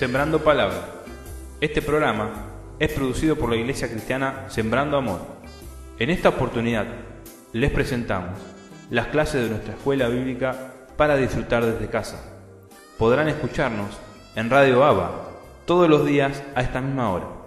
Sembrando Palabra. Este programa es producido por la Iglesia Cristiana Sembrando Amor. En esta oportunidad les presentamos las clases de nuestra escuela bíblica para disfrutar desde casa. Podrán escucharnos en Radio Abba todos los días a esta misma hora.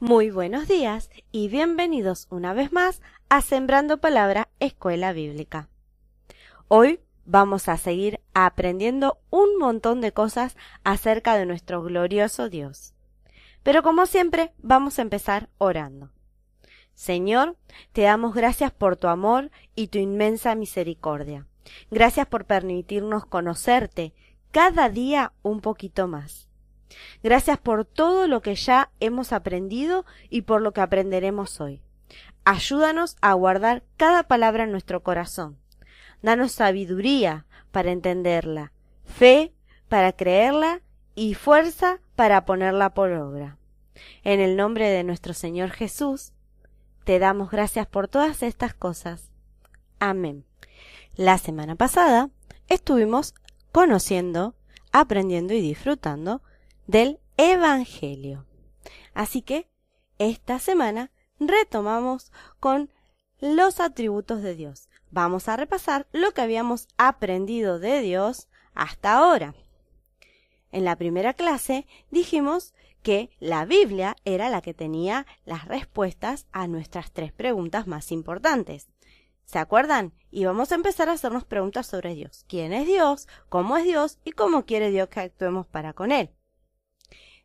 Muy buenos días y bienvenidos una vez más a Sembrando Palabra Escuela Bíblica. Hoy vamos a seguir aprendiendo un montón de cosas acerca de nuestro glorioso Dios. Pero como siempre, vamos a empezar orando. Señor, te damos gracias por tu amor y tu inmensa misericordia. Gracias por permitirnos conocerte cada día un poquito más. Gracias por todo lo que ya hemos aprendido y por lo que aprenderemos hoy. Ayúdanos a guardar cada palabra en nuestro corazón. Danos sabiduría para entenderla, fe para creerla y fuerza para ponerla por obra. En el nombre de nuestro Señor Jesús, te damos gracias por todas estas cosas. Amén. La semana pasada estuvimos conociendo, aprendiendo y disfrutando del Evangelio. Así que esta semana retomamos con los atributos de Dios. Vamos a repasar lo que habíamos aprendido de Dios hasta ahora. En la primera clase dijimos que la Biblia era la que tenía las respuestas a nuestras 3 preguntas más importantes. ¿Se acuerdan? Y vamos a empezar a hacernos preguntas sobre Dios. ¿Quién es Dios? ¿Cómo es Dios? ¿Y cómo quiere Dios que actuemos para con Él?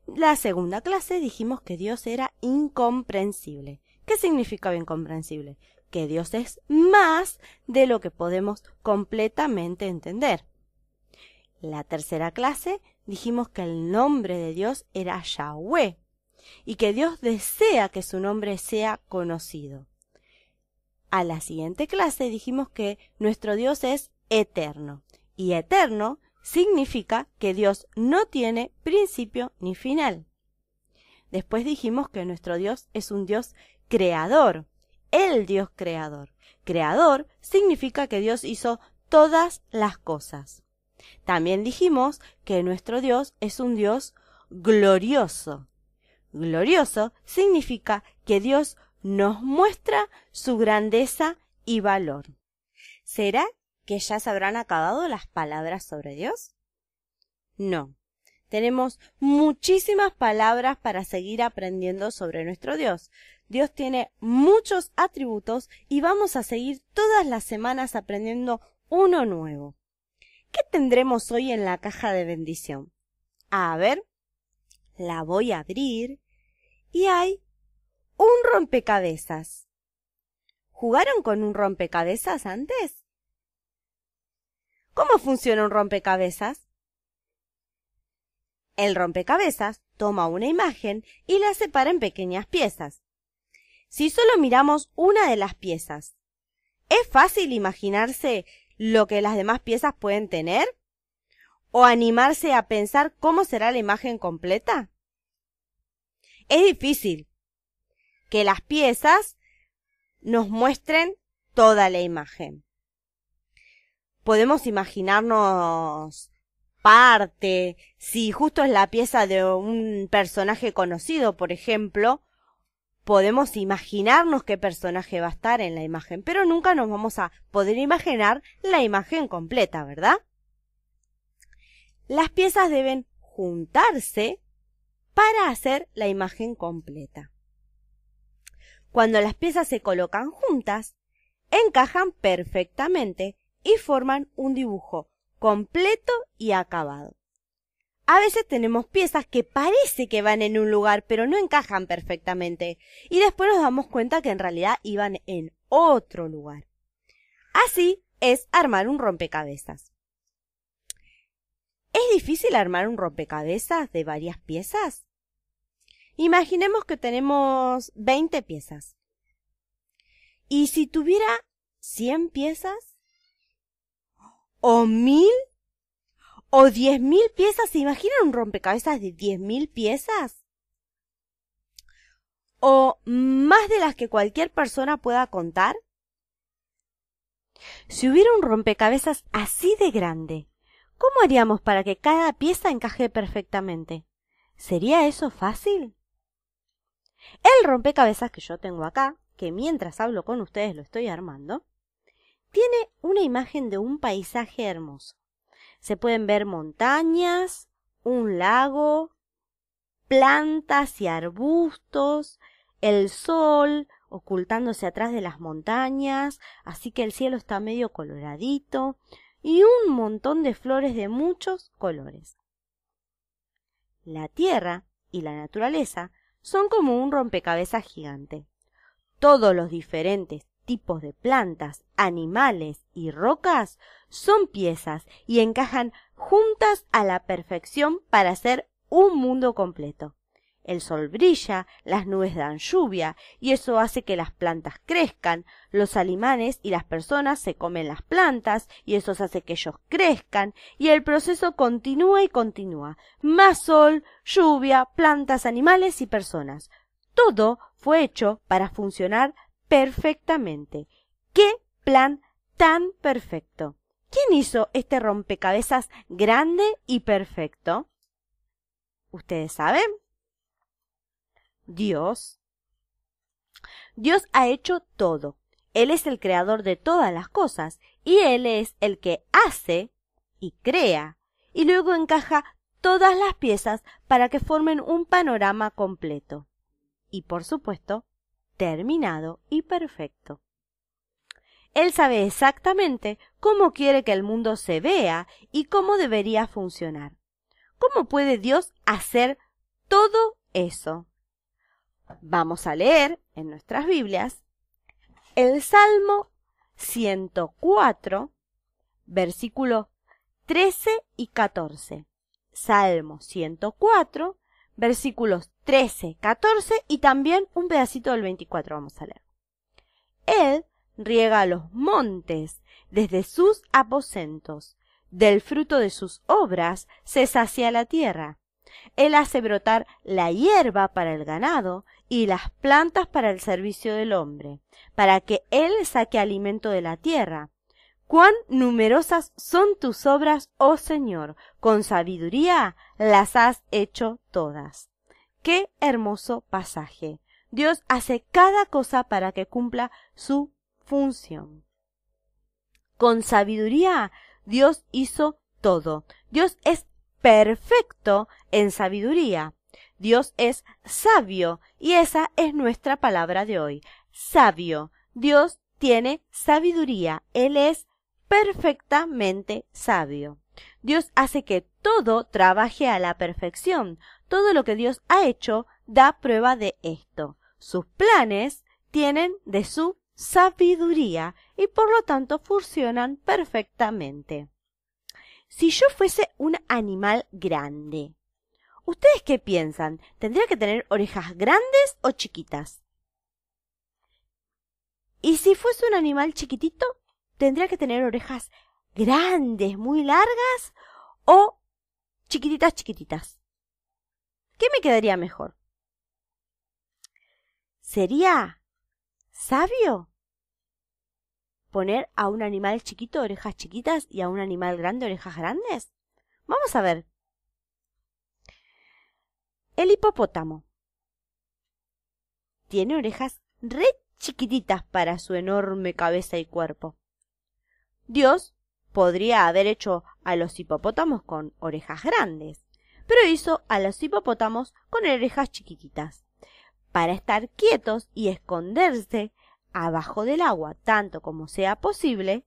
La segunda clase dijimos que Dios era incomprensible. ¿Qué significaba incomprensible? Que Dios es más de lo que podemos completamente entender. La tercera clase dijimos que el nombre de Dios era Yahweh y que Dios desea que su nombre sea conocido. A la siguiente clase dijimos que nuestro Dios es eterno y eterno significa que Dios no tiene principio ni final. Después dijimos que nuestro Dios es un Dios creador, el Dios creador. Creador significa que Dios hizo todas las cosas. También dijimos que nuestro Dios es un Dios glorioso. Glorioso significa que Dios nos muestra su grandeza y valor. ¿Será que ya se habrán acabado las palabras sobre Dios? No. Tenemos muchísimas palabras para seguir aprendiendo sobre nuestro Dios. Dios tiene muchos atributos y vamos a seguir todas las semanas aprendiendo uno nuevo. ¿Qué tendremos hoy en la caja de bendición? A ver, la voy a abrir y hay un rompecabezas. ¿Jugaron con un rompecabezas antes? ¿Cómo funciona un rompecabezas? El rompecabezas toma una imagen y la separa en pequeñas piezas. Si solo miramos una de las piezas, ¿es fácil imaginarse lo que las demás piezas pueden tener? ¿O animarse a pensar cómo será la imagen completa? Es difícil que las piezas nos muestren toda la imagen. Podemos imaginarnos parte, si justo es la pieza de un personaje conocido, por ejemplo, podemos imaginarnos qué personaje va a estar en la imagen, pero nunca nos vamos a poder imaginar la imagen completa, ¿verdad? Las piezas deben juntarse para hacer la imagen completa. Cuando las piezas se colocan juntas, encajan perfectamente y forman un dibujo completo y acabado. A veces tenemos piezas que parece que van en un lugar, pero no encajan perfectamente, y después nos damos cuenta que en realidad iban en otro lugar. Así es armar un rompecabezas. ¿Es difícil armar un rompecabezas de varias piezas? Imaginemos que tenemos 20 piezas. ¿Y si tuviera 100 piezas? ¿O 1000? ¿O 10.000 piezas? ¿Se imaginan un rompecabezas de 10.000 piezas? ¿O más de las que cualquier persona pueda contar? Si hubiera un rompecabezas así de grande, ¿cómo haríamos para que cada pieza encaje perfectamente? ¿Sería eso fácil? El rompecabezas que yo tengo acá, que mientras hablo con ustedes lo estoy armando, tiene una imagen de un paisaje hermoso. Se pueden ver montañas, un lago, plantas y arbustos, el sol ocultándose atrás de las montañas, así que el cielo está medio coloradito, y un montón de flores de muchos colores. La tierra y la naturaleza son como un rompecabezas gigante. Todos los diferentes tipos de plantas, animales y rocas son piezas y encajan juntas a la perfección para hacer un mundo completo. El sol brilla, las nubes dan lluvia y eso hace que las plantas crezcan. Los animales y las personas se comen las plantas y eso hace que ellos crezcan y el proceso continúa y continúa. Más sol, lluvia, plantas, animales y personas. Todo fue hecho para funcionar perfectamente. ¡Qué plan tan perfecto! ¿Quién hizo este rompecabezas grande y perfecto? ¿Ustedes saben? Dios. Dios ha hecho todo. Él es el creador de todas las cosas y Él es el que hace y crea y luego encaja todas las piezas para que formen un panorama completo. Y por supuesto, terminado y perfecto. Él sabe exactamente cómo quiere que el mundo se vea y cómo debería funcionar. ¿Cómo puede Dios hacer todo eso? Vamos a leer en nuestras Biblias el Salmo 104, versículos 13 y 14. Salmo 104, versículos 13, 14 y también un pedacito del 24 vamos a leer. Él riega los montes desde sus aposentos, del fruto de sus obras se sacia la tierra. Él hace brotar la hierba para el ganado y las plantas para el servicio del hombre, para que él saque alimento de la tierra. Cuán numerosas son tus obras, oh Señor, con sabiduría las has hecho todas. Qué hermoso pasaje. Dios hace cada cosa para que cumpla su función. Con sabiduría Dios hizo todo. Dios es perfecto en sabiduría. Dios es sabio y esa es nuestra palabra de hoy. Sabio. Dios tiene sabiduría. Él es perfectamente sabio. Dios hace que todo trabaje a la perfección. Todo lo que Dios ha hecho da prueba de esto. Sus planes tienen de su sabiduría y por lo tanto funcionan perfectamente. Si yo fuese un animal grande, ¿ustedes qué piensan? ¿Tendría que tener orejas grandes o chiquitas? Y si fuese un animal chiquitito, ¿tendría que tener orejas grandes, muy largas o chiquititas, chiquititas? ¿Qué me quedaría mejor? ¿Sería sabio poner a un animal chiquito orejas chiquitas y a un animal grande orejas grandes? Vamos a ver. El hipopótamo tiene orejas re chiquititas para su enorme cabeza y cuerpo. Dios podría haber hecho a los hipopótamos con orejas grandes, pero hizo a los hipopótamos con orejas chiquititas. Para estar quietos y esconderse abajo del agua tanto como sea posible,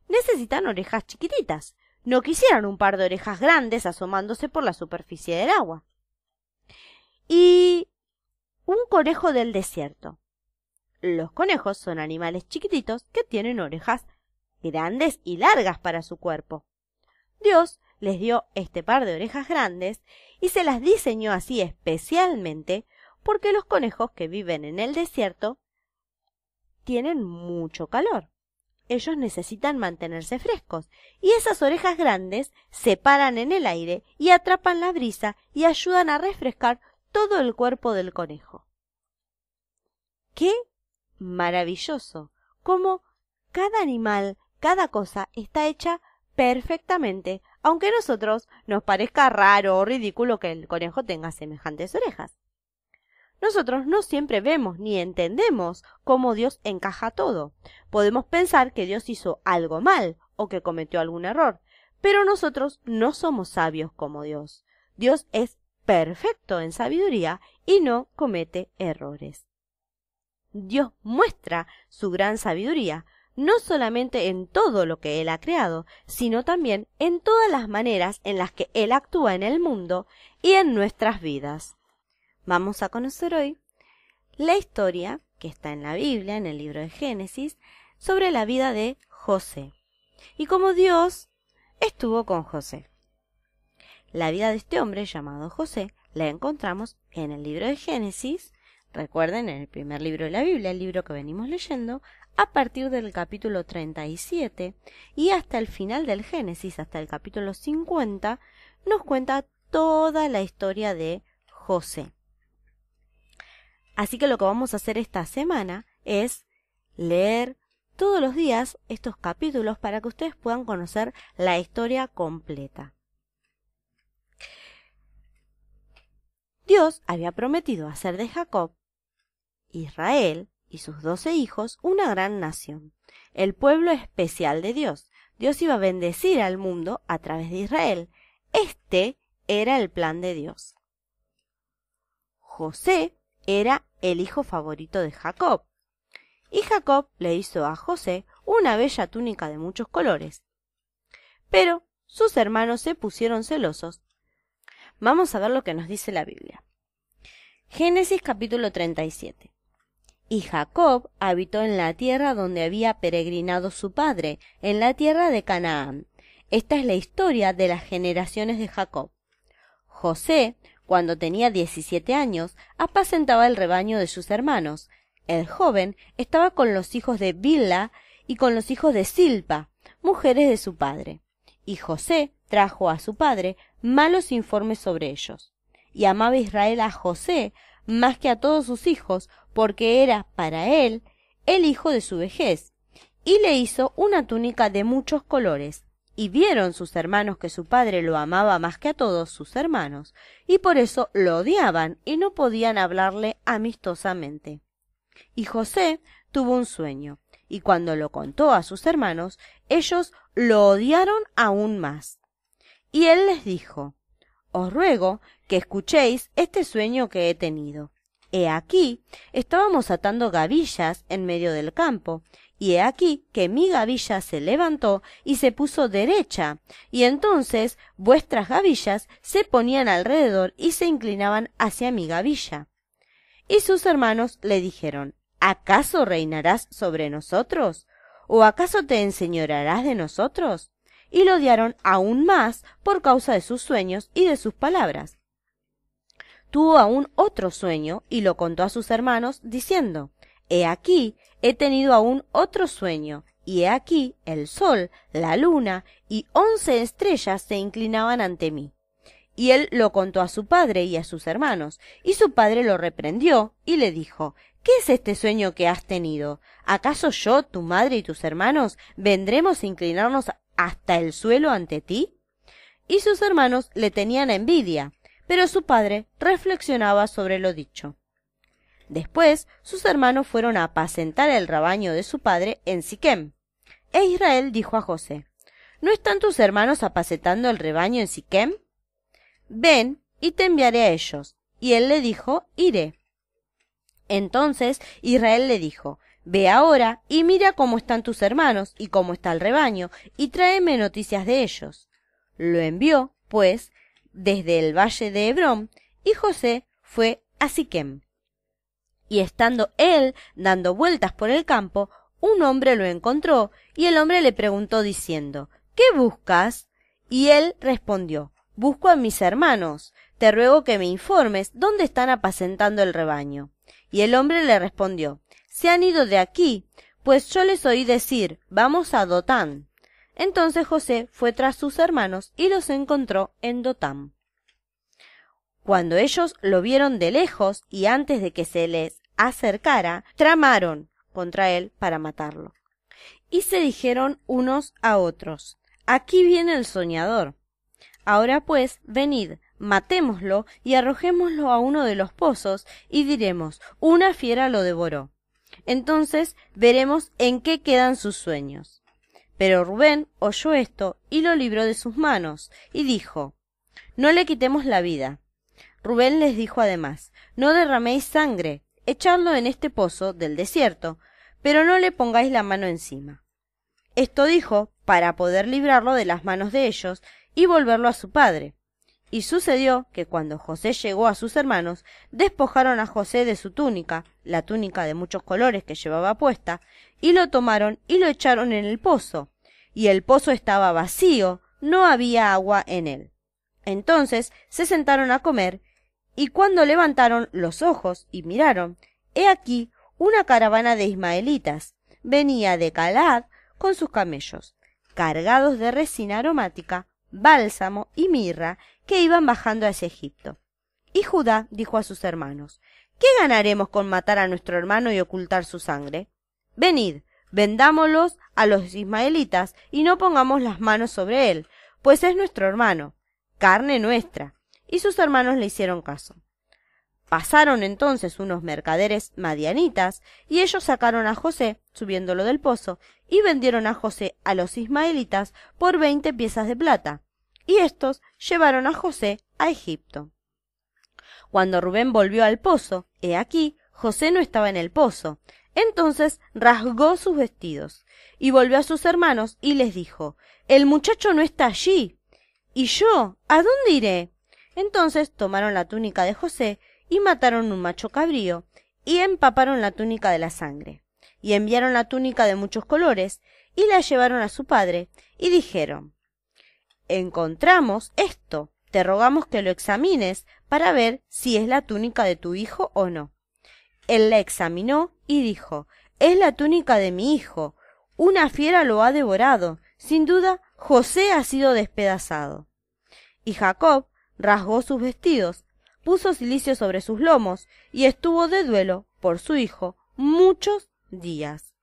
necesitan orejas chiquititas. No quisieran un par de orejas grandes asomándose por la superficie del agua. Y un conejo del desierto. Los conejos son animales chiquititos que tienen orejas grandes y largas para su cuerpo. Dios les dio este par de orejas grandes y se las diseñó así especialmente porque los conejos que viven en el desierto tienen mucho calor. Ellos necesitan mantenerse frescos y esas orejas grandes se paran en el aire y atrapan la brisa y ayudan a refrescar todo el cuerpo del conejo. ¡Qué maravilloso! Cómo cada animal, cada cosa está hecha perfectamente, aunque a nosotros nos parezca raro o ridículo que el conejo tenga semejantes orejas. Nosotros no siempre vemos ni entendemos cómo Dios encaja todo. Podemos pensar que Dios hizo algo mal o que cometió algún error, pero nosotros no somos sabios como Dios. Dios es perfecto en sabiduría y no comete errores. Dios muestra su gran sabiduría, no solamente en todo lo que Él ha creado, sino también en todas las maneras en las que Él actúa en el mundo y en nuestras vidas. Vamos a conocer hoy la historia que está en la Biblia, en el libro de Génesis, sobre la vida de José y cómo Dios estuvo con José. La vida de este hombre llamado José la encontramos en el libro de Génesis, recuerden, en el primer libro de la Biblia, el libro que venimos leyendo, a partir del capítulo 37 y hasta el final del Génesis, hasta el capítulo 50, nos cuenta toda la historia de José. Así que lo que vamos a hacer esta semana es leer todos los días estos capítulos para que ustedes puedan conocer la historia completa. Dios había prometido hacer de Jacob, Israel y sus 12 hijos una gran nación, el pueblo especial de Dios. Dios iba a bendecir al mundo a través de Israel. Este era el plan de Dios. José era el hijo favorito de Jacob, y Jacob le hizo a José una bella túnica de muchos colores. Pero sus hermanos se pusieron celosos. Vamos a ver lo que nos dice la Biblia. Génesis capítulo 37. Y Jacob habitó en la tierra donde había peregrinado su padre, en la tierra de Canaán. Esta es la historia de las generaciones de Jacob. José, cuando tenía 17 años, apacentaba el rebaño de sus hermanos. El joven estaba con los hijos de Bilha y con los hijos de Silpa, mujeres de su padre. Y José trajo a su padre malos informes sobre ellos. Y amaba Israel a José más que a todos sus hijos, porque era para él el hijo de su vejez. y le hizo una túnica de muchos colores. Y vieron sus hermanos que su padre lo amaba más que a todos sus hermanos, y por eso lo odiaban y no podían hablarle amistosamente. Y José tuvo un sueño, y cuando lo contó a sus hermanos, ellos lo odiaron aún más. Y él les dijo: Os ruego que escuchéis este sueño que he tenido. He aquí, estábamos atando gavillas en medio del campo, y he aquí que mi gavilla se levantó y se puso derecha, y entonces vuestras gavillas se ponían alrededor y se inclinaban hacia mi gavilla. Y sus hermanos le dijeron: ¿Acaso reinarás sobre nosotros? ¿O acaso te enseñorearás de nosotros? Y lo odiaron aún más por causa de sus sueños y de sus palabras. Tuvo aún otro sueño y lo contó a sus hermanos, diciendo: He aquí, he tenido aún otro sueño, y he aquí el sol, la luna y 11 estrellas se inclinaban ante mí. Y él lo contó a su padre y a sus hermanos, y su padre lo reprendió y le dijo: ¿Qué es este sueño que has tenido? ¿Acaso yo, tu madre y tus hermanos vendremos a inclinarnos hasta el suelo ante ti? Y sus hermanos le tenían envidia, pero su padre reflexionaba sobre lo dicho. Después sus hermanos fueron a apacentar el rebaño de su padre en Siquem. E Israel dijo a José: ¿No están tus hermanos apacentando el rebaño en Siquem? Ven y te enviaré a ellos. Y él le dijo: Iré. Entonces Israel le dijo: Ve ahora y mira cómo están tus hermanos y cómo está el rebaño, y tráeme noticias de ellos. Lo envió, pues, desde el valle de Hebrón, y José fue a Siquem. Y estando él dando vueltas por el campo, un hombre lo encontró, y el hombre le preguntó diciendo: ¿Qué buscas? Y él respondió: Busco a mis hermanos. Te ruego que me informes dónde están apacentando el rebaño. Y el hombre le respondió: Se han ido de aquí, pues yo les oí decir: Vamos a Dotán. Entonces José fue tras sus hermanos y los encontró en Dotán. Cuando ellos lo vieron de lejos y antes de que se les acercara, tramaron contra él para matarlo. Y se dijeron unos a otros: Aquí viene el soñador. Ahora pues, venid, matémoslo y arrojémoslo a uno de los pozos, y diremos: una fiera lo devoró. Entonces veremos en qué quedan sus sueños. Pero Rubén oyó esto y lo libró de sus manos, y dijo: No le quitemos la vida. Rubén les dijo además: No derraméis sangre, echadlo en este pozo del desierto, pero no le pongáis la mano encima. Esto dijo para poder librarlo de las manos de ellos y volverlo a su padre. Y sucedió que cuando José llegó a sus hermanos, despojaron a José de su túnica, la túnica de muchos colores que llevaba puesta, y lo tomaron y lo echaron en el pozo. Y el pozo estaba vacío, no había agua en él. Entonces se sentaron a comer, y cuando levantaron los ojos y miraron, he aquí una caravana de ismaelitas venía de Galaad con sus camellos, cargados de resina aromática, bálsamo y mirra, que iban bajando hacia Egipto. Y Judá dijo a sus hermanos: ¿Qué ganaremos con matar a nuestro hermano y ocultar su sangre? Venid, vendámoslos a los ismaelitas y no pongamos las manos sobre él, pues es nuestro hermano, carne nuestra. Y sus hermanos le hicieron caso. Pasaron entonces unos mercaderes madianitas, y ellos sacaron a José, subiéndolo del pozo, y vendieron a José a los ismaelitas por 20 piezas de plata, y éstos llevaron a José a Egipto. Cuando Rubén volvió al pozo, he aquí, José no estaba en el pozo. Entonces rasgó sus vestidos, y volvió a sus hermanos, y les dijo: El muchacho no está allí. ¿Y yo? ¿A dónde iré? Entonces tomaron la túnica de José, y mataron un macho cabrío, y empaparon la túnica de la sangre, y enviaron la túnica de muchos colores, y la llevaron a su padre, y dijeron: Encontramos esto, te rogamos que lo examines, para ver si es la túnica de tu hijo o no. Él la examinó, y dijo: Es la túnica de mi hijo, una fiera lo ha devorado, sin duda José ha sido despedazado. Y Jacob rasgó sus vestidos, puso cilicio sobre sus lomos, y estuvo de duelo por su hijo muchos días.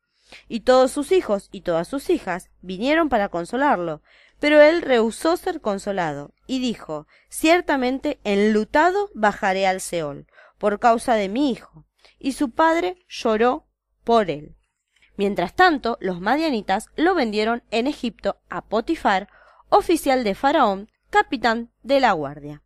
Y todos sus hijos y todas sus hijas vinieron para consolarlo, pero él rehusó ser consolado, y dijo: ciertamente enlutado bajaré al Seol, por causa de mi hijo. Y su padre lloró por él. Mientras tanto, los madianitas lo vendieron en Egipto a Potifar, oficial de Faraón, capitán de la guardia.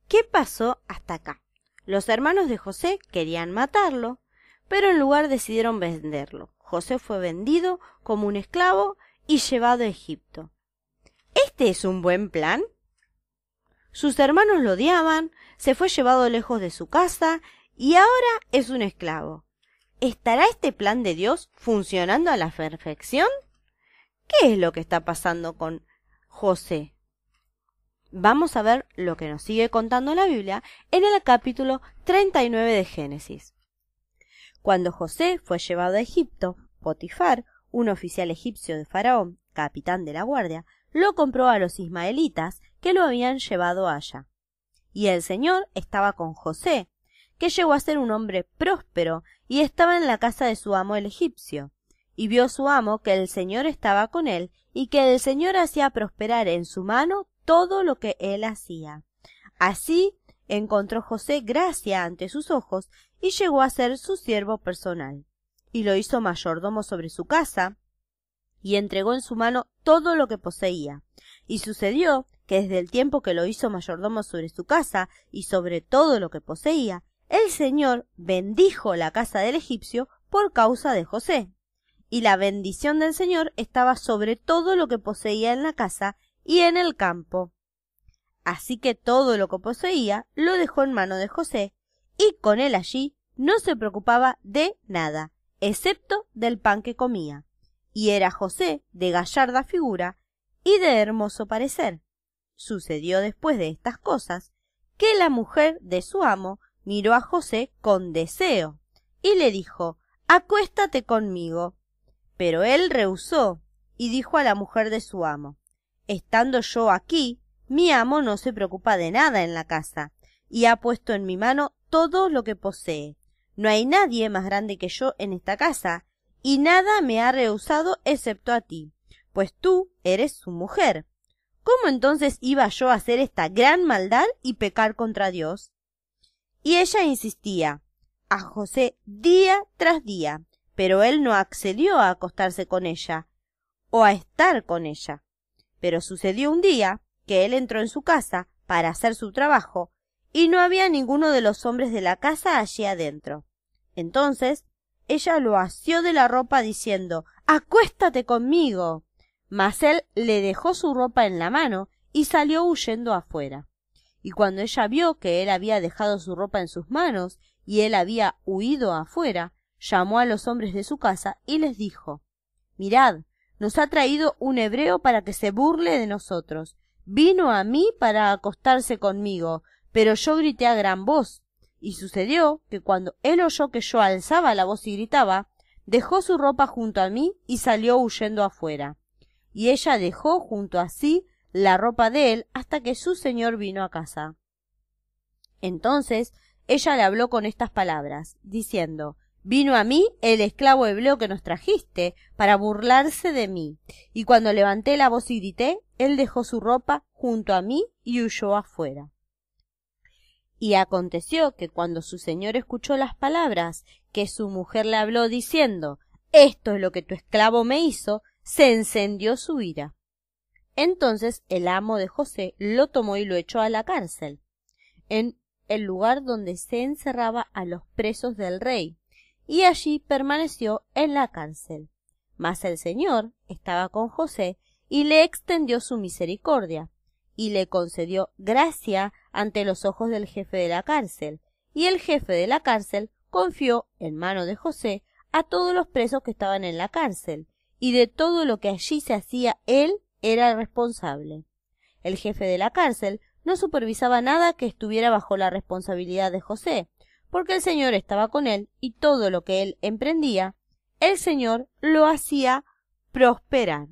¿Qué pasó hasta acá? Los hermanos de José querían matarlo, pero en lugar decidieron venderlo. José fue vendido como un esclavo y llevado a Egipto. ¿Este es un buen plan? Sus hermanos lo odiaban, se fue llevado lejos de su casa y ahora es un esclavo. ¿Estará este plan de Dios funcionando a la perfección? ¿Qué es lo que está pasando con José? Vamos a ver lo que nos sigue contando la Biblia en el capítulo 39 de Génesis. Cuando José fue llevado a Egipto, Potifar, un oficial egipcio de Faraón, capitán de la guardia, lo compró a los ismaelitas que lo habían llevado allá. Y el Señor estaba con José, que llegó a ser un hombre próspero y estaba en la casa de su amo el egipcio. Y vio su amo que el Señor estaba con él y que el Señor hacía prosperar en su mano todo lo que él hacía. Así encontró José gracia ante sus ojos y llegó a ser su siervo personal. Y lo hizo mayordomo sobre su casa y entregó en su mano todo lo que poseía. Y sucedió que desde el tiempo que lo hizo mayordomo sobre su casa y sobre todo lo que poseía, el Señor bendijo la casa del egipcio por causa de José. Y la bendición del Señor estaba sobre todo lo que poseía en la casa y en el campo. Así que todo lo que poseía lo dejó en mano de José, y con él allí no se preocupaba de nada, excepto del pan que comía. Y era José de gallarda figura y de hermoso parecer. Sucedió después de estas cosas que la mujer de su amo miró a José con deseo y le dijo: acuéstate conmigo. Pero él rehusó y dijo a la mujer de su amo: estando yo aquí, mi amo no se preocupa de nada en la casa y ha puesto en mi mano todo lo que posee. No hay nadie más grande que yo en esta casa y nada me ha rehusado excepto a ti, pues tú eres su mujer. ¿Cómo entonces iba yo a hacer esta gran maldad y pecar contra Dios? Y ella insistía a José día tras día, pero él no accedió a acostarse con ella o a estar con ella. Pero sucedió un día que él entró en su casa para hacer su trabajo y no había ninguno de los hombres de la casa allí adentro. Entonces ella lo asió de la ropa diciendo: acuéstate conmigo. Mas él le dejó su ropa en la mano y salió huyendo afuera. Y cuando ella vio que él había dejado su ropa en sus manos y él había huido afuera, llamó a los hombres de su casa y les dijo: mirad, nos ha traído un hebreo para que se burle de nosotros. Vino a mí para acostarse conmigo, pero yo grité a gran voz. Y sucedió que cuando él oyó que yo alzaba la voz y gritaba, dejó su ropa junto a mí y salió huyendo afuera. Y ella dejó junto a sí la ropa de él hasta que su señor vino a casa. Entonces ella le habló con estas palabras, diciendo: vino a mí el esclavo hebreo que nos trajiste para burlarse de mí. Y cuando levanté la voz y grité, él dejó su ropa junto a mí y huyó afuera. Y aconteció que cuando su señor escuchó las palabras que su mujer le habló diciendo: esto es lo que tu esclavo me hizo, se encendió su ira. Entonces el amo de José lo tomó y lo echó a la cárcel, en el lugar donde se encerraba a los presos del rey, y allí permaneció en la cárcel. Mas el Señor estaba con José y le extendió su misericordia, y le concedió gracia ante los ojos del jefe de la cárcel, y el jefe de la cárcel confió en mano de José a todos los presos que estaban en la cárcel, y de todo lo que allí se hacía él era responsable. El jefe de la cárcel no supervisaba nada que estuviera bajo la responsabilidad de José, porque el Señor estaba con él y todo lo que él emprendía, el Señor lo hacía prosperar.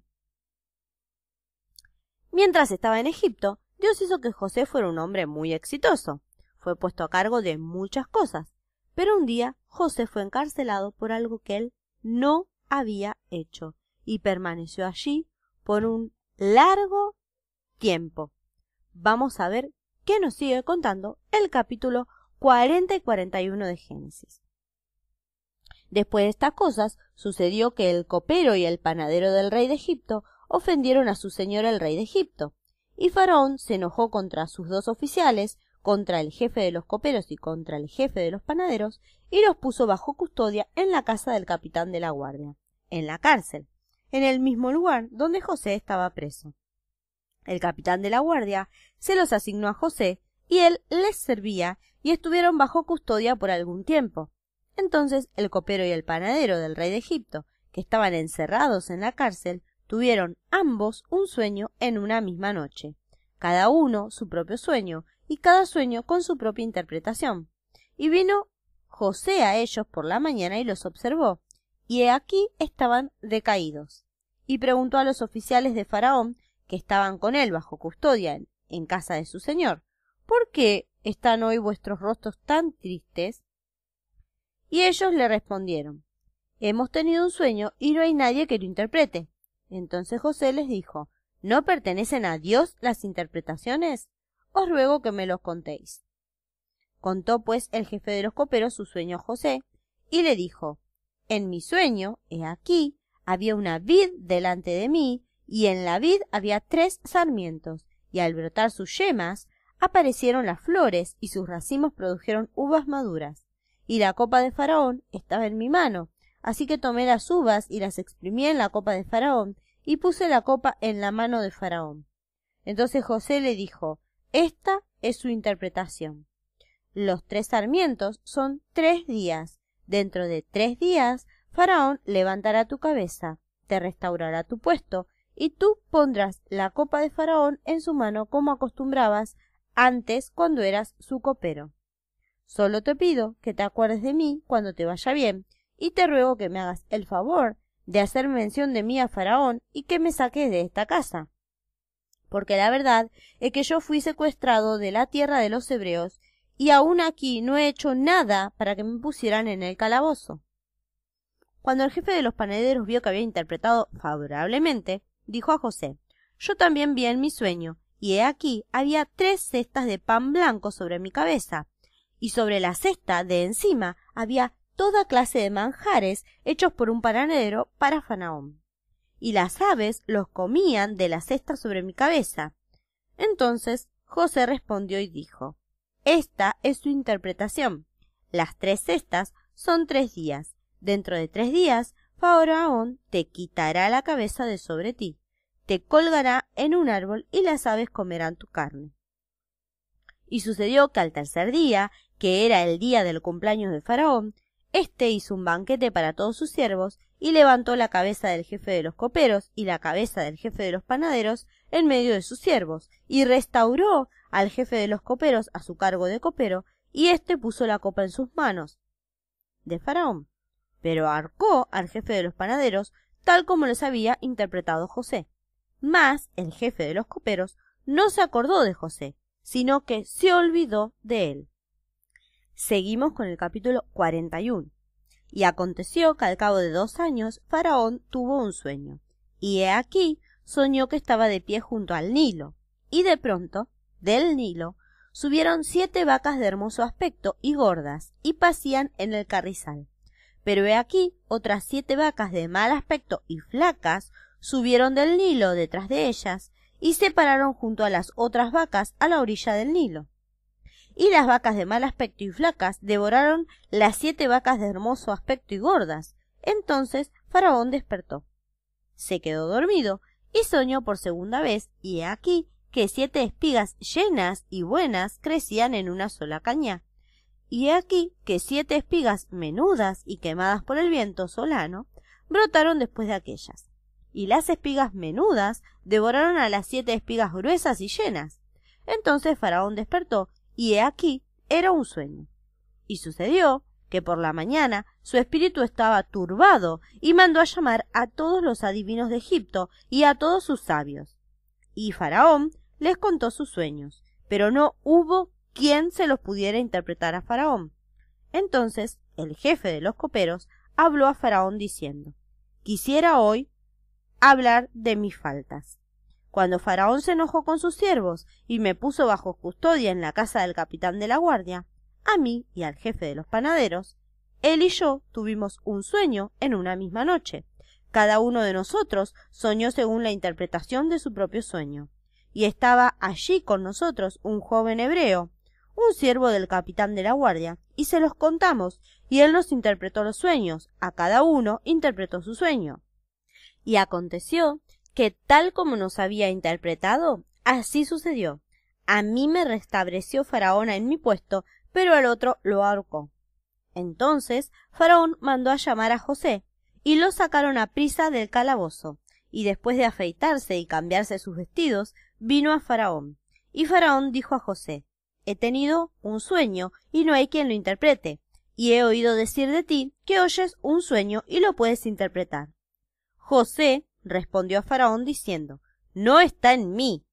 Mientras estaba en Egipto, Dios hizo que José fuera un hombre muy exitoso. Fue puesto a cargo de muchas cosas, pero un día José fue encarcelado por algo que él no había hecho, y permaneció allí por un largo tiempo. Vamos a ver qué nos sigue contando el capítulo 40 y 41 de Génesis. Después de estas cosas, sucedió que el copero y el panadero del rey de Egipto ofendieron a su señor el rey de Egipto, y Faraón se enojó contra sus dos oficiales, contra el jefe de los coperos y contra el jefe de los panaderos, y los puso bajo custodia en la casa del capitán de la guardia, en la cárcel, en el mismo lugar donde José estaba preso. El capitán de la guardia se los asignó a José, y él les servía, y estuvieron bajo custodia por algún tiempo. Entonces el copero y el panadero del rey de Egipto, que estaban encerrados en la cárcel, tuvieron ambos un sueño en una misma noche, cada uno su propio sueño, y cada sueño con su propia interpretación. Y vino José a ellos por la mañana y los observó, y he aquí estaban decaídos. Y preguntó a los oficiales de Faraón, que estaban con él bajo custodia en casa de su señor, ¿por qué están hoy vuestros rostros tan tristes? Y ellos le respondieron, hemos tenido un sueño y no hay nadie que lo interprete. Entonces José les dijo, ¿no pertenecen a Dios las interpretaciones? Os ruego que me los contéis. Contó pues el jefe de los coperos su sueño a José, y le dijo, en mi sueño, he aquí, había una vid delante de mí, y en la vid había 3 sarmientos, y al brotar sus yemas, aparecieron las flores, y sus racimos produjeron uvas maduras. Y la copa de Faraón estaba en mi mano, así que tomé las uvas y las exprimí en la copa de Faraón, y puse la copa en la mano de Faraón. Entonces José le dijo, esta es su interpretación. Los 3 sarmientos son 3 días. Dentro de 3 días, Faraón levantará tu cabeza, te restaurará tu puesto, y tú pondrás la copa de Faraón en su mano como acostumbrabas antes cuando eras su copero. Solo te pido que te acuerdes de mí cuando te vaya bien, y te ruego que me hagas el favor de hacer mención de mí a Faraón y que me saques de esta casa. Porque la verdad es que yo fui secuestrado de la tierra de los hebreos, y aún aquí no he hecho nada para que me pusieran en el calabozo. Cuando el jefe de los panaderos vio que había interpretado favorablemente, dijo a José, yo también vi en mi sueño, y he aquí había 3 cestas de pan blanco sobre mi cabeza, y sobre la cesta de encima había toda clase de manjares hechos por un panadero para Faraón. Y las aves los comían de la cesta sobre mi cabeza. Entonces José respondió y dijo, esta es su interpretación. Las 3 cestas son 3 días. Dentro de 3 días, Faraón te quitará la cabeza de sobre ti, te colgará en un árbol y las aves comerán tu carne. Y sucedió que al tercer día, que era el día del cumpleaños de Faraón, éste hizo un banquete para todos sus siervos y levantó la cabeza del jefe de los coperos y la cabeza del jefe de los panaderos en medio de sus siervos, y restauró al jefe de los coperos a su cargo de copero, y éste puso la copa en sus manos de Faraón, pero ahorcó al jefe de los panaderos tal como les había interpretado José. Mas el jefe de los coperos no se acordó de José, sino que se olvidó de él. Seguimos con el capítulo 41. Y aconteció que al cabo de 2 años Faraón tuvo un sueño, y he aquí soñó que estaba de pie junto al Nilo, y de pronto, del Nilo, subieron 7 vacas de hermoso aspecto y gordas, y pacían en el carrizal. Pero he aquí otras 7 vacas de mal aspecto y flacas subieron del Nilo detrás de ellas, y se pararon junto a las otras vacas a la orilla del Nilo. Y las vacas de mal aspecto y flacas devoraron las 7 vacas de hermoso aspecto y gordas. Entonces Faraón despertó. Se quedó dormido y soñó por segunda vez, y he aquí que 7 espigas llenas y buenas crecían en una sola caña. Y he aquí que 7 espigas menudas y quemadas por el viento solano brotaron después de aquellas. Y las espigas menudas devoraron a las 7 espigas gruesas y llenas. Entonces Faraón despertó, y he aquí era un sueño. Y sucedió que por la mañana su espíritu estaba turbado, y mandó a llamar a todos los adivinos de Egipto y a todos sus sabios. Y Faraón les contó sus sueños, pero no hubo quien se los pudiera interpretar a Faraón. Entonces el jefe de los coperos habló a Faraón diciendo, quisiera hoy hablar de mis faltas. Cuando Faraón se enojó con sus siervos y me puso bajo custodia en la casa del capitán de la guardia, a mí y al jefe de los panaderos, él y yo tuvimos un sueño en una misma noche. Cada uno de nosotros soñó según la interpretación de su propio sueño. Y estaba allí con nosotros un joven hebreo, un siervo del capitán de la guardia, y se los contamos, y él nos interpretó los sueños, a cada uno interpretó su sueño. Y aconteció que tal como nos había interpretado, así sucedió. A mí me restableció Faraón en mi puesto, pero al otro lo ahorcó. Entonces Faraón mandó a llamar a José, y lo sacaron a prisa del calabozo, y después de afeitarse y cambiarse sus vestidos, vino a Faraón. Y Faraón dijo a José: He tenido un sueño, y no hay quien lo interprete, y he oído decir de ti que oyes un sueño y lo puedes interpretar. José respondió a Faraón diciendo: No está en mí.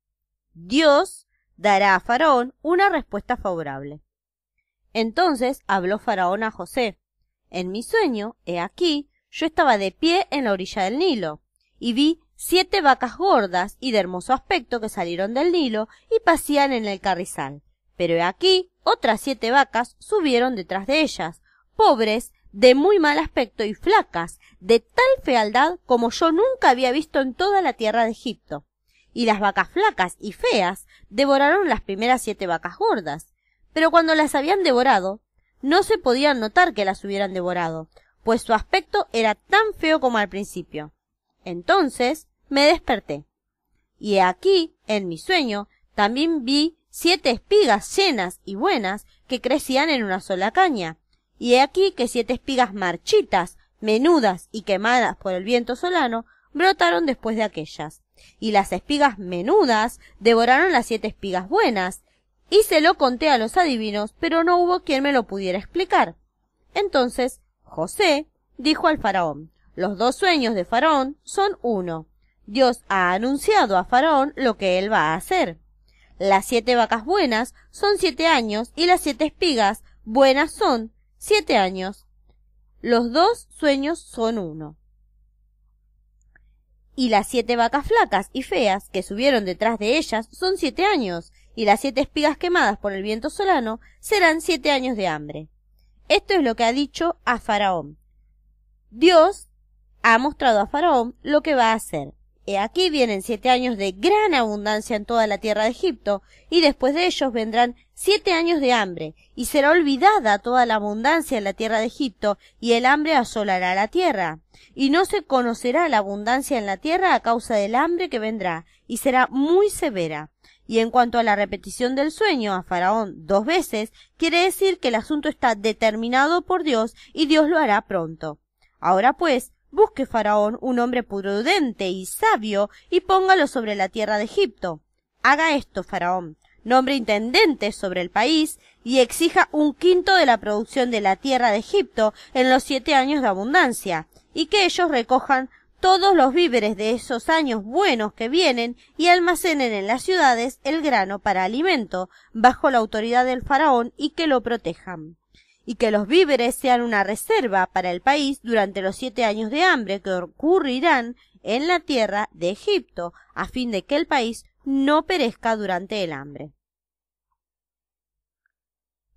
Dios dará a Faraón una respuesta favorable. Entonces habló Faraón a José: En mi sueño, he aquí, yo estaba de pie en la orilla del Nilo, y vi 7 vacas gordas y de hermoso aspecto que salieron del Nilo y pasían en el carrizal. Pero he aquí, otras 7 vacas subieron detrás de ellas, pobres, de muy mal aspecto y flacas, de tal fealdad como yo nunca había visto en toda la tierra de Egipto. Y las vacas flacas y feas devoraron las primeras 7 vacas gordas. Pero cuando las habían devorado, no se podían notar que las hubieran devorado, pues su aspecto era tan feo como al principio. Entonces me desperté. Y he aquí, en mi sueño, también vi 7 espigas llenas y buenas que crecían en una sola caña. Y he aquí que 7 espigas marchitas, menudas y quemadas por el viento solano, brotaron después de aquellas. Y las espigas menudas devoraron las 7 espigas buenas. Y se lo conté a los adivinos, pero no hubo quien me lo pudiera explicar. Entonces José dijo al Faraón: Los 2 sueños de Faraón son uno. Dios ha anunciado a Faraón lo que él va a hacer. Las 7 vacas buenas son 7 años y las 7 espigas buenas son 7 años. Los 2 sueños son uno. Y las 7 vacas flacas y feas que subieron detrás de ellas son 7 años, y las 7 espigas quemadas por el viento solano serán 7 años de hambre. Esto es lo que ha dicho a Faraón. Dios ha mostrado a Faraón lo que va a hacer. He aquí vienen 7 años de gran abundancia en toda la tierra de Egipto, y después de ellos vendrán 7 años de hambre, y será olvidada toda la abundancia en la tierra de Egipto, y el hambre asolará la tierra. Y no se conocerá la abundancia en la tierra a causa del hambre que vendrá, y será muy severa. Y en cuanto a la repetición del sueño a Faraón 2 veces, quiere decir que el asunto está determinado por Dios, y Dios lo hará pronto. Ahora pues, busque Faraón un hombre prudente y sabio, y póngalo sobre la tierra de Egipto. Haga esto, Faraón: nombre intendentes sobre el país, y exija 1/5 de la producción de la tierra de Egipto en los 7 años de abundancia, y que ellos recojan todos los víveres de esos años buenos que vienen y almacenen en las ciudades el grano para alimento, bajo la autoridad del Faraón, y que lo protejan. Y que los víveres sean una reserva para el país durante los 7 años de hambre que ocurrirán en la tierra de Egipto, a fin de que el país no perezca durante el hambre.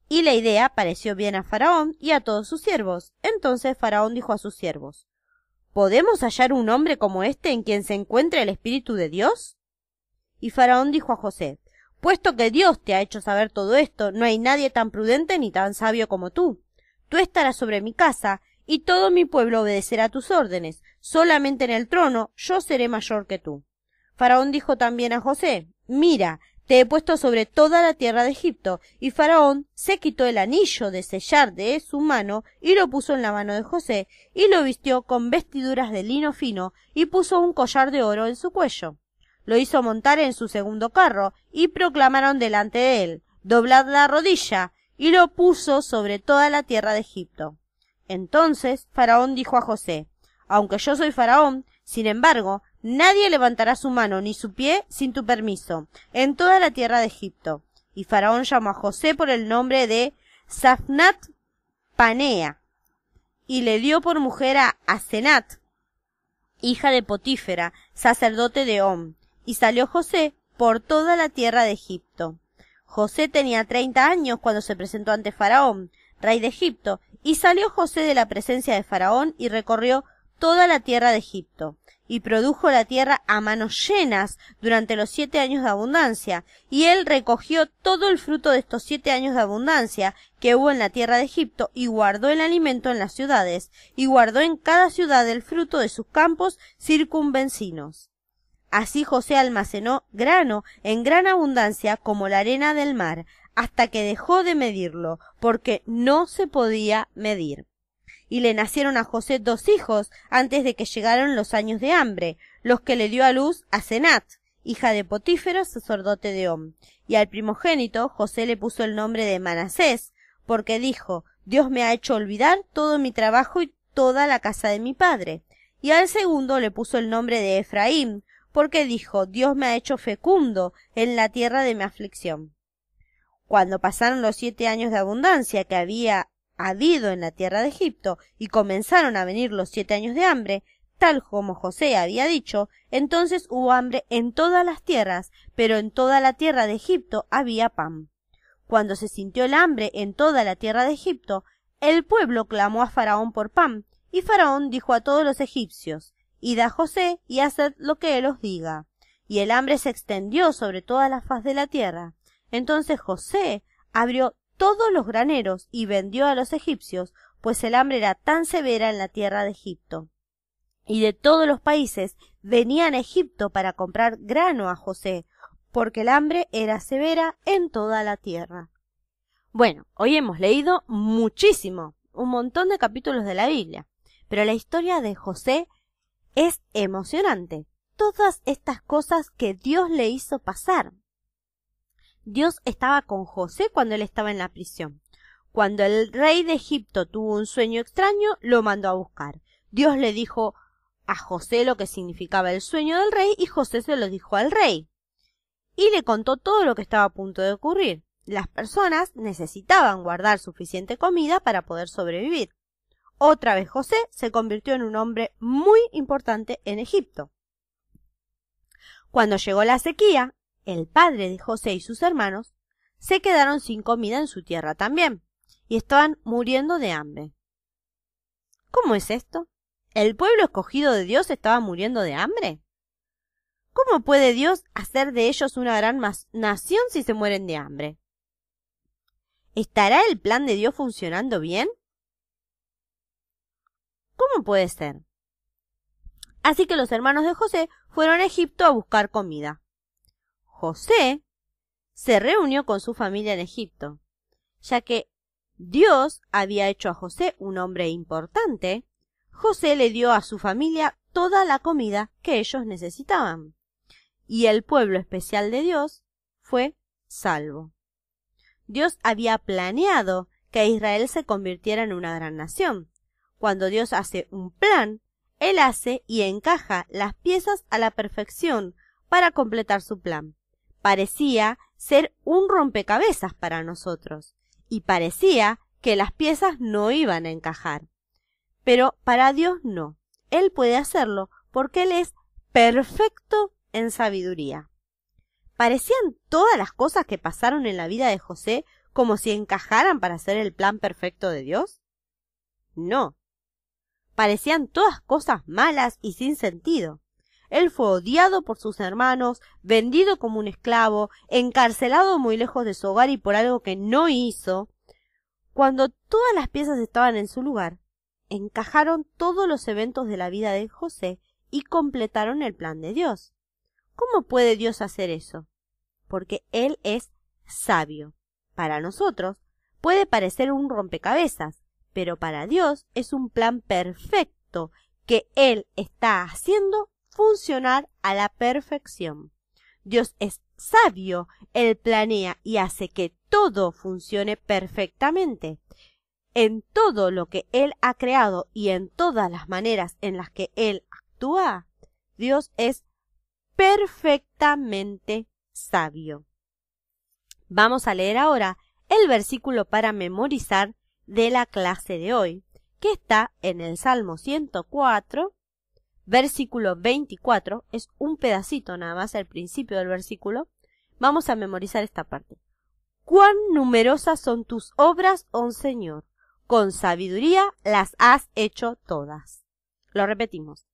Y la idea pareció bien a Faraón y a todos sus siervos. Entonces Faraón dijo a sus siervos: ¿Podemos hallar un hombre como este en quien se encuentre el Espíritu de Dios? Y Faraón dijo a José: Puesto que Dios te ha hecho saber todo esto, no hay nadie tan prudente ni tan sabio como tú. Tú estarás sobre mi casa, y todo mi pueblo obedecerá tus órdenes. Solamente en el trono yo seré mayor que tú. Faraón dijo también a José: Mira, te he puesto sobre toda la tierra de Egipto. Y Faraón se quitó el anillo de sellar de su mano y lo puso en la mano de José, y lo vistió con vestiduras de lino fino, y puso un collar de oro en su cuello. Lo hizo montar en su segundo carro, y proclamaron delante de él: Doblad la rodilla, y lo puso sobre toda la tierra de Egipto. Entonces Faraón dijo a José: Aunque yo soy Faraón, sin embargo, nadie levantará su mano ni su pie sin tu permiso en toda la tierra de Egipto. Y Faraón llamó a José por el nombre de Zaphnath Panea, y le dio por mujer a Asenat, hija de Potífera, sacerdote de On, y salió José por toda la tierra de Egipto. José tenía 30 años cuando se presentó ante Faraón, rey de Egipto, y salió José de la presencia de Faraón y recorrió toda la tierra de Egipto, y produjo la tierra a manos llenas durante los 7 años de abundancia, y él recogió todo el fruto de estos 7 años de abundancia que hubo en la tierra de Egipto, y guardó el alimento en las ciudades, y guardó en cada ciudad el fruto de sus campos circunvencinos. Así José almacenó grano en gran abundancia como la arena del mar, hasta que dejó de medirlo, porque no se podía medir. Y le nacieron a José 2 hijos antes de que llegaran los años de hambre, los que le dio a luz a Senat, hija de Potífera, sacerdote de On. Y al primogénito José le puso el nombre de Manasés, porque dijo: Dios me ha hecho olvidar todo mi trabajo y toda la casa de mi padre. Y al segundo le puso el nombre de Efraín, porque dijo: Dios me ha hecho fecundo en la tierra de mi aflicción. Cuando pasaron los 7 años de abundancia que había habido en la tierra de Egipto, y comenzaron a venir los 7 años de hambre, tal como José había dicho, entonces hubo hambre en todas las tierras, pero en toda la tierra de Egipto había pan. Cuando se sintió el hambre en toda la tierra de Egipto, el pueblo clamó a Faraón por pan, y Faraón dijo a todos los egipcios: Id a José y haced lo que él os diga. Y el hambre se extendió sobre toda la faz de la tierra. Entonces José abrió todos los graneros y vendió a los egipcios, pues el hambre era tan severa en la tierra de Egipto. Y de todos los países venían a Egipto para comprar grano a José, porque el hambre era severa en toda la tierra. Bueno, hoy hemos leído muchísimo, un montón de capítulos de la Biblia, pero la historia de José es emocionante. Todas estas cosas que Dios le hizo pasar. Dios estaba con José cuando él estaba en la prisión. Cuando el rey de Egipto tuvo un sueño extraño, lo mandó a buscar. Dios le dijo a José lo que significaba el sueño del rey, y José se lo dijo al rey. Y le contó todo lo que estaba a punto de ocurrir. Las personas necesitaban guardar suficiente comida para poder sobrevivir. Otra vez José se convirtió en un hombre muy importante en Egipto. Cuando llegó la sequía, el padre de José y sus hermanos se quedaron sin comida en su tierra también, y estaban muriendo de hambre. ¿Cómo es esto? ¿El pueblo escogido de Dios estaba muriendo de hambre? ¿Cómo puede Dios hacer de ellos una gran nación si se mueren de hambre? ¿Estará el plan de Dios funcionando bien? ¿Cómo puede ser? Así que los hermanos de José fueron a Egipto a buscar comida. José se reunió con su familia en Egipto, ya que Dios había hecho a José un hombre importante. José le dio a su familia toda la comida que ellos necesitaban, y el pueblo especial de Dios fue salvo. Dios había planeado que Israel se convirtiera en una gran nación. Cuando Dios hace un plan, Él hace y encaja las piezas a la perfección para completar su plan. Parecía ser un rompecabezas para nosotros, y parecía que las piezas no iban a encajar. Pero para Dios no. Él puede hacerlo porque Él es perfecto en sabiduría. ¿Parecían todas las cosas que pasaron en la vida de José como si encajaran para hacer el plan perfecto de Dios? No. Parecían todas cosas malas y sin sentido. Él fue odiado por sus hermanos, vendido como un esclavo, encarcelado muy lejos de su hogar y por algo que no hizo. Cuando todas las piezas estaban en su lugar, encajaron todos los eventos de la vida de José y completaron el plan de Dios. ¿Cómo puede Dios hacer eso? Porque Él es sabio. Para nosotros puede parecer un rompecabezas, pero para Dios es un plan perfecto que Él está haciendo funcionar a la perfección. Dios es sabio, Él planea y hace que todo funcione perfectamente. En todo lo que Él ha creado y en todas las maneras en las que Él actúa, Dios es perfectamente sabio. Vamos a leer ahora el versículo para memorizar de la clase de hoy, que está en el Salmo 104, versículo 24, es un pedacito nada más, el principio del versículo. Vamos a memorizar esta parte. Cuán numerosas son tus obras, oh Señor, con sabiduría las has hecho todas. Lo repetimos.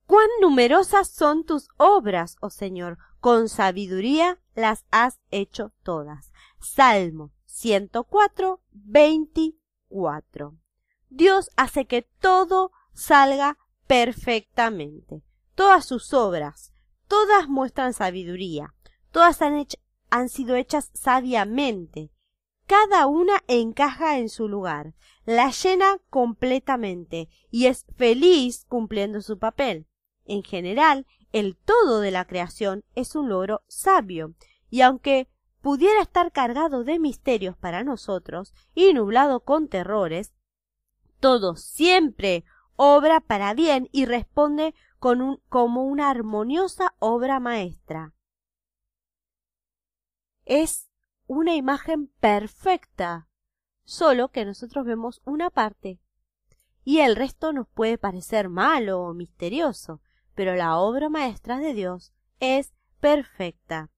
Cuán numerosas son tus obras, oh Señor, con sabiduría las has hecho todas. Salmo 104, 24. Dios hace que todo salga perfectamente. Todas sus obras, todas muestran sabiduría. Todas han sido hechas sabiamente. Cada una encaja en su lugar, la llena completamente y es feliz cumpliendo su papel. En general, el todo de la creación es un logro sabio, y aunque pudiera estar cargado de misterios para nosotros y nublado con terrores, todo siempre obra para bien y responde como una armoniosa obra maestra. Es una imagen perfecta, solo que nosotros vemos una parte y el resto nos puede parecer malo o misterioso, pero la obra maestra de Dios es perfecta.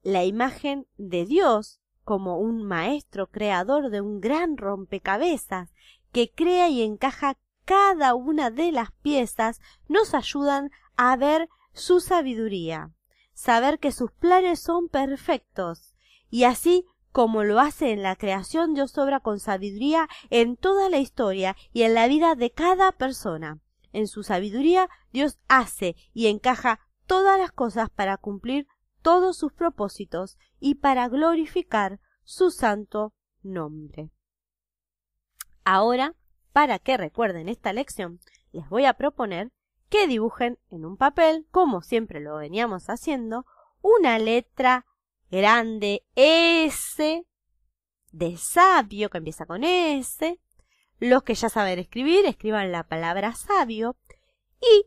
La imagen de Dios como un maestro creador de un gran rompecabezas que crea y encaja cada una de las piezas nos ayudan a ver su sabiduría, saber que sus planes son perfectos y así como lo hace en la creación, Dios obra con sabiduría en toda la historia y en la vida de cada persona. En su sabiduría, Dios hace y encaja todas las cosas para cumplir todos sus propósitos y para glorificar su santo nombre. Ahora, para que recuerden esta lección, les voy a proponer que dibujen en un papel, como siempre lo veníamos haciendo, una letra grande S de sabio, que empieza con S. Los que ya saben escribir, escriban la palabra sabio y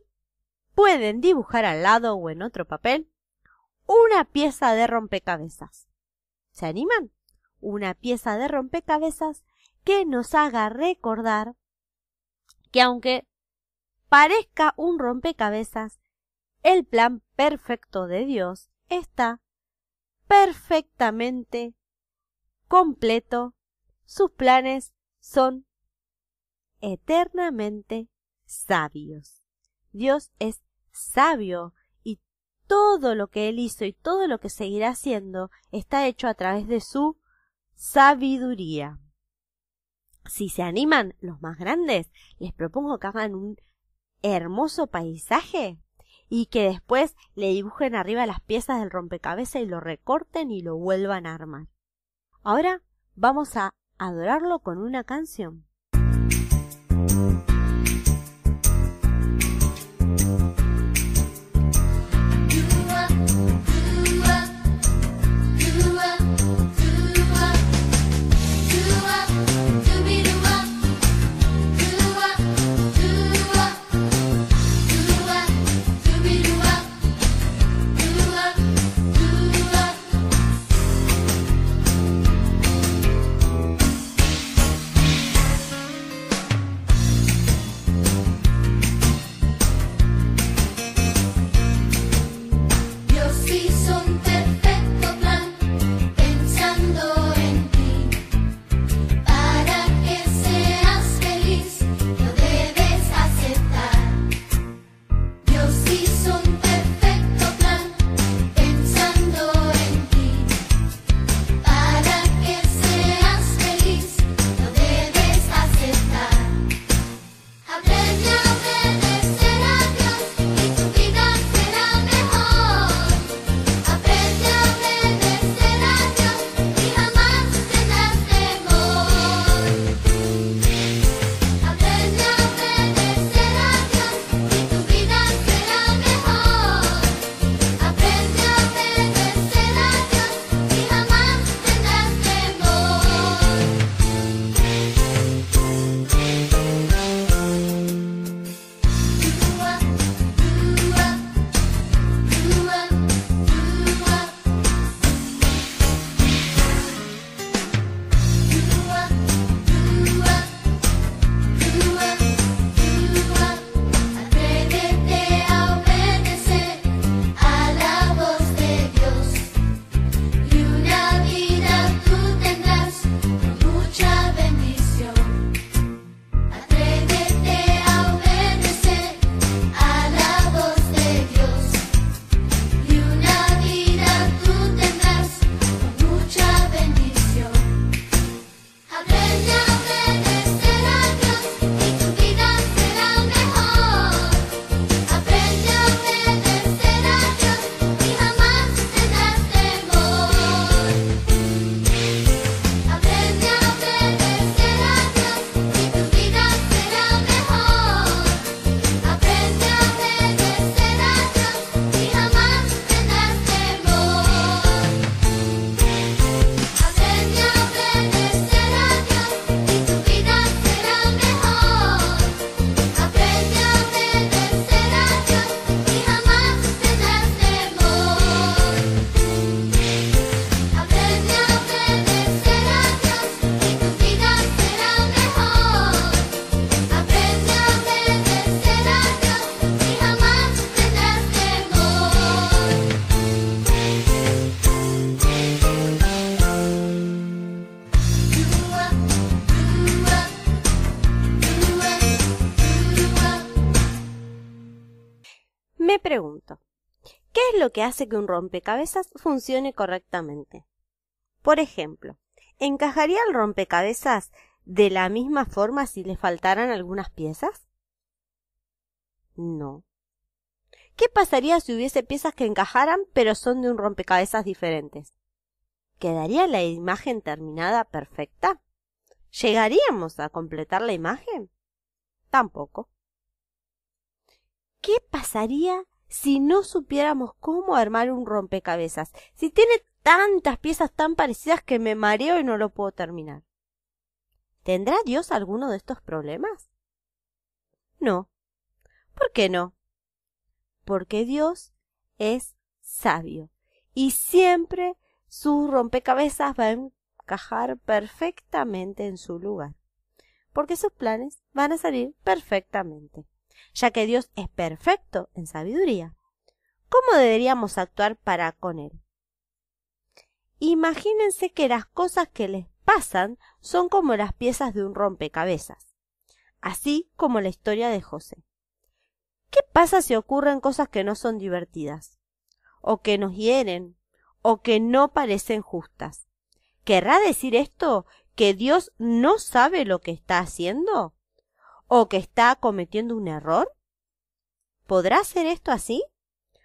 pueden dibujar al lado o en otro papel una pieza de rompecabezas. ¿Se animan? Una pieza de rompecabezas que nos haga recordar que aunque parezca un rompecabezas, el plan perfecto de Dios está perfectamente completo. Sus planes son eternamente sabios. Dios es sabio y todo lo que Él hizo y todo lo que seguirá haciendo está hecho a través de su sabiduría. Si se animan los más grandes, les propongo que hagan un hermoso paisaje y que después le dibujen arriba las piezas del rompecabezas y lo recorten y lo vuelvan a armar. Ahora vamos a adorarlo con una canción. Me pregunto, ¿qué es lo que hace que un rompecabezas funcione correctamente? Por ejemplo, ¿encajaría el rompecabezas de la misma forma si le faltaran algunas piezas? No. ¿Qué pasaría si hubiese piezas que encajaran pero son de un rompecabezas diferentes? ¿Quedaría la imagen terminada perfecta? ¿Llegaríamos a completar la imagen? Tampoco. ¿Qué pasaría si no supiéramos cómo armar un rompecabezas? Si tiene tantas piezas tan parecidas que me mareo y no lo puedo terminar. ¿Tendrá Dios alguno de estos problemas? No. ¿Por qué no? Porque Dios es sabio y siempre su rompecabezas va a encajar perfectamente en su lugar, porque sus planes van a salir perfectamente, ya que Dios es perfecto en sabiduría. ¿Cómo deberíamos actuar para con Él? Imagínense que las cosas que les pasan son como las piezas de un rompecabezas, así como la historia de José. ¿Qué pasa si ocurren cosas que no son divertidas, o que nos hieren, o que no parecen justas? ¿Querrá decir esto que Dios no sabe lo que está haciendo? ¿O que está cometiendo un error? ¿Podrá ser esto así?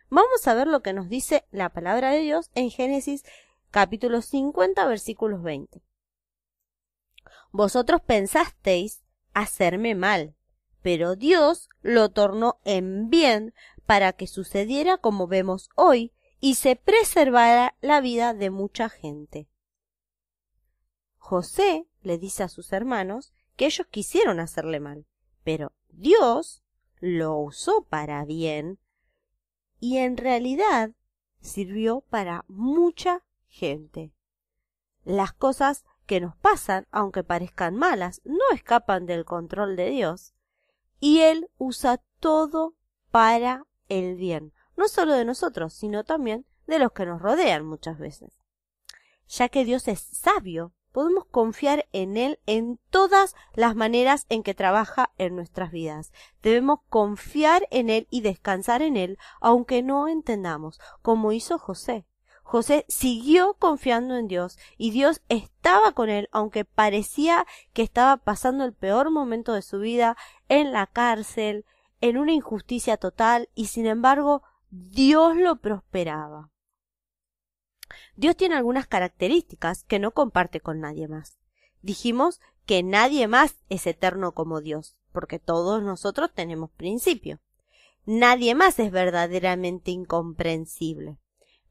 Vamos a ver lo que nos dice la palabra de Dios en Génesis capítulo 50, versículos 20. Vosotros pensasteis hacerme mal, pero Dios lo tornó en bien para que sucediera como vemos hoy y se preservara la vida de mucha gente. José le dice a sus hermanos que ellos quisieron hacerle mal, pero Dios lo usó para bien y en realidad sirvió para mucha gente. Las cosas que nos pasan, aunque parezcan malas, no escapan del control de Dios y Él usa todo para el bien, no solo de nosotros, sino también de los que nos rodean muchas veces. Ya que Dios es sabio, podemos confiar en Él en todas las maneras en que trabaja en nuestras vidas. Debemos confiar en Él y descansar en Él, aunque no entendamos, como hizo José. José siguió confiando en Dios y Dios estaba con él, aunque parecía que estaba pasando el peor momento de su vida, en la cárcel, en una injusticia total, y sin embargo, Dios lo prosperaba. Dios tiene algunas características que no comparte con nadie más. Dijimos que nadie más es eterno como Dios, porque todos nosotros tenemos principio. Nadie más es verdaderamente incomprensible.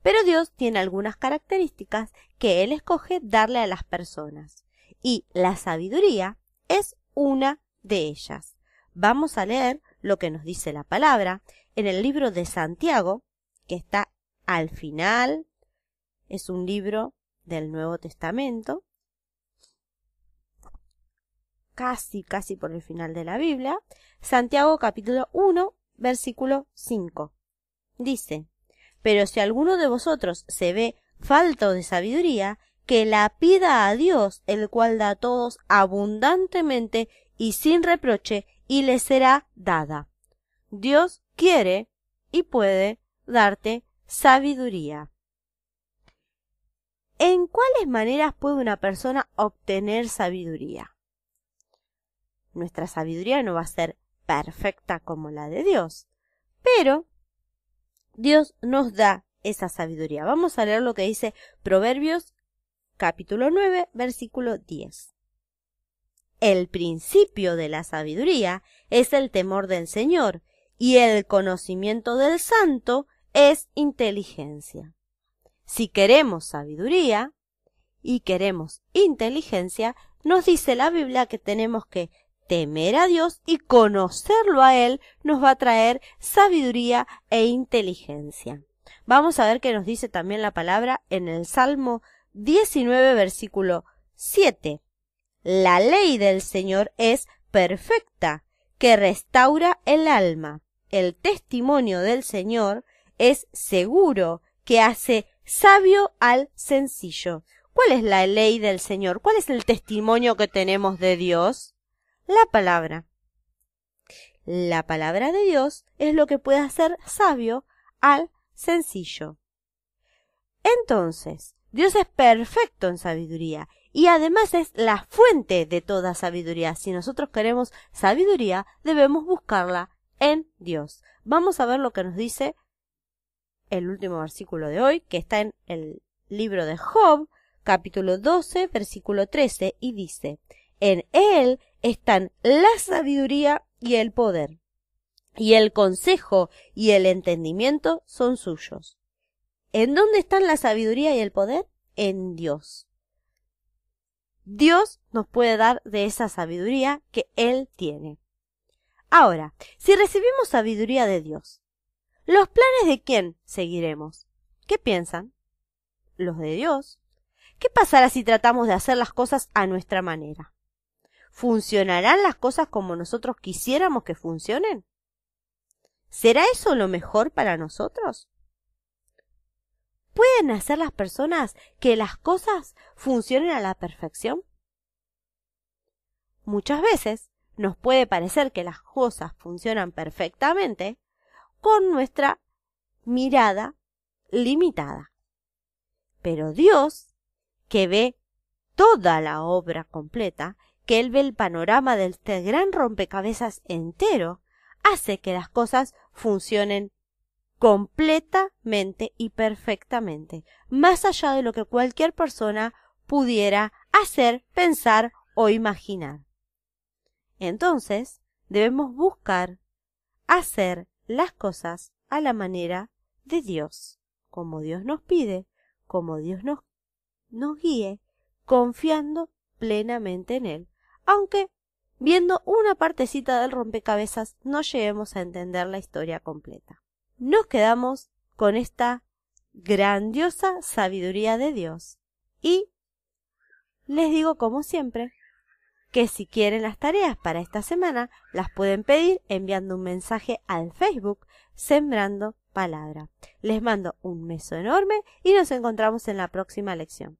Pero Dios tiene algunas características que Él escoge darle a las personas. Y la sabiduría es una de ellas. Vamos a leer lo que nos dice la palabra en el libro de Santiago, que está al final. Es un libro del Nuevo Testamento, casi por el final de la Biblia. Santiago capítulo 1, versículo 5. Dice: pero si alguno de vosotros se ve falto de sabiduría, que la pida a Dios, el cual da a todos abundantemente y sin reproche, y le será dada. Dios quiere y puede darte sabiduría. ¿En cuáles maneras puede una persona obtener sabiduría? Nuestra sabiduría no va a ser perfecta como la de Dios, pero Dios nos da esa sabiduría. Vamos a leer lo que dice Proverbios capítulo 9, versículo 10. El principio de la sabiduría es el temor del Señor, y el conocimiento del santo es inteligencia. Si queremos sabiduría y queremos inteligencia, nos dice la Biblia que tenemos que temer a Dios y conocerlo a Él nos va a traer sabiduría e inteligencia. Vamos a ver qué nos dice también la palabra en el Salmo 19, versículo 7. La ley del Señor es perfecta, que restaura el alma. El testimonio del Señor es seguro, que hace sabio al sencillo. ¿Cuál es la ley del Señor? ¿Cuál es el testimonio que tenemos de Dios? La palabra. La palabra de Dios es lo que puede hacer sabio al sencillo. Entonces, Dios es perfecto en sabiduría y además es la fuente de toda sabiduría. Si nosotros queremos sabiduría, debemos buscarla en Dios. Vamos a ver lo que nos dice el último versículo de hoy, que está en el libro de Job, capítulo 12, versículo 13, y dice: en él están la sabiduría y el poder, y el consejo y el entendimiento son suyos. ¿En dónde están la sabiduría y el poder? En Dios. Dios nos puede dar de esa sabiduría que Él tiene. Ahora, si recibimos sabiduría de Dios, ¿los planes de quién seguiremos? ¿Qué piensan? Los de Dios. ¿Qué pasará si tratamos de hacer las cosas a nuestra manera? ¿Funcionarán las cosas como nosotros quisiéramos que funcionen? ¿Será eso lo mejor para nosotros? ¿Pueden hacer las personas que las cosas funcionen a la perfección? Muchas veces nos puede parecer que las cosas funcionan perfectamente con nuestra mirada limitada. Pero Dios, que ve toda la obra completa, que Él ve el panorama de este gran rompecabezas entero, hace que las cosas funcionen completamente y perfectamente, más allá de lo que cualquier persona pudiera hacer, pensar o imaginar. Entonces, debemos buscar hacer las cosas a la manera de Dios, como Dios nos pide, como Dios nos guíe, confiando plenamente en Él, aunque viendo una partecita del rompecabezas no lleguemos a entender la historia completa. Nos quedamos con esta grandiosa sabiduría de Dios y les digo, como siempre, que si quieren las tareas para esta semana las pueden pedir enviando un mensaje al Facebook Sembrando Palabra. Les mando un beso enorme y nos encontramos en la próxima lección.